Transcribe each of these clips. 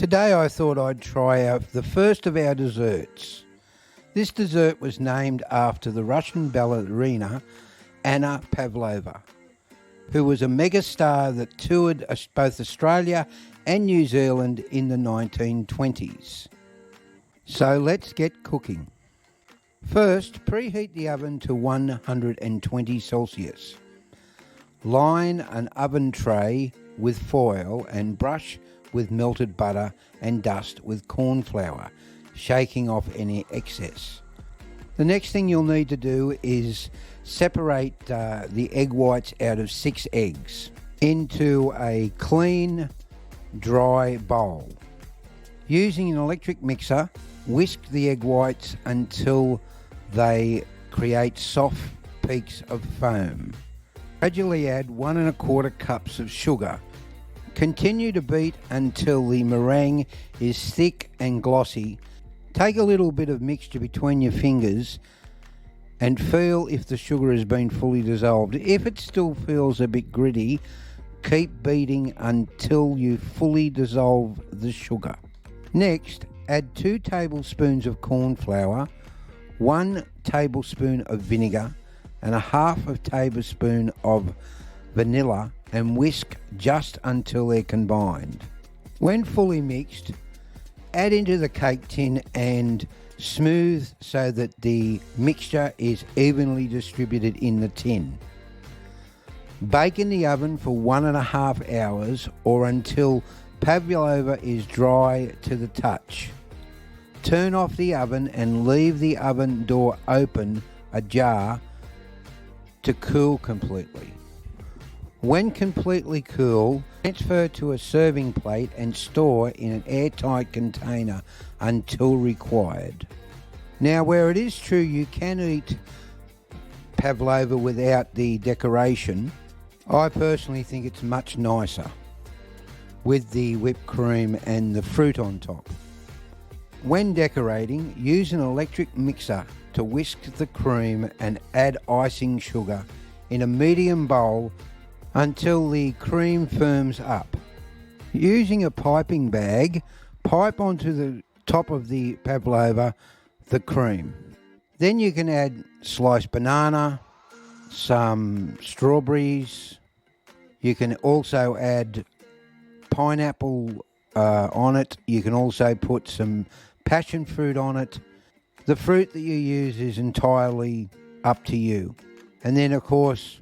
Today I thought I'd try out the first of our desserts. This dessert was named after the Russian ballerina Anna Pavlova, who was a megastar that toured both Australia and New Zealand in the 1920s. So let's get cooking. First, preheat the oven to 120 Celsius. Line an oven tray with foil and brush with melted butter and dust with corn flour, shaking off any excess. The next thing you'll need to do is separate the egg whites out of 6 eggs into a clean, dry bowl. Using an electric mixer, whisk the egg whites until they create soft peaks of foam. Gradually add 1 1/4 cups of sugar. Continue to beat until the meringue is thick and glossy. Take a little bit of mixture between your fingers and feel if the sugar has been fully dissolved. If it still feels a bit gritty, keep beating until you fully dissolve the sugar. Next, add 2 tablespoons of corn flour, 1 tablespoon of vinegar, and 1/2 tablespoon of vanilla, and whisk just until they're combined. When fully mixed, add into the cake tin and smooth so that the mixture is evenly distributed in the tin. Bake in the oven for 1.5 hours or until pavlova is dry to the touch. Turn off the oven and leave the oven door open ajar to cool completely. When completely cool, transfer to a serving plate and store in an airtight container until required. Now, where it is true you can eat pavlova without the decoration, I personally think it's much nicer with the whipped cream and the fruit on top. When decorating, use an electric mixer to whisk the cream and add icing sugar in a medium bowl until the cream firms up. Using a piping bag, pipe onto the top of the pavlova the cream. Then you can add sliced banana, some strawberries. You can also add pineapple on it. You can also put some passion fruit on it. The fruit that you use is entirely up to you. And then, of course,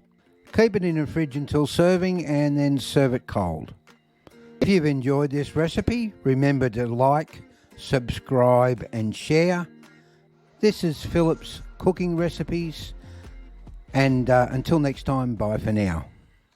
keep it in the fridge until serving and then serve it cold. If you've enjoyed this recipe, remember to like, subscribe and share. This is Philip's Cooking Recipes, and until next time, bye for now.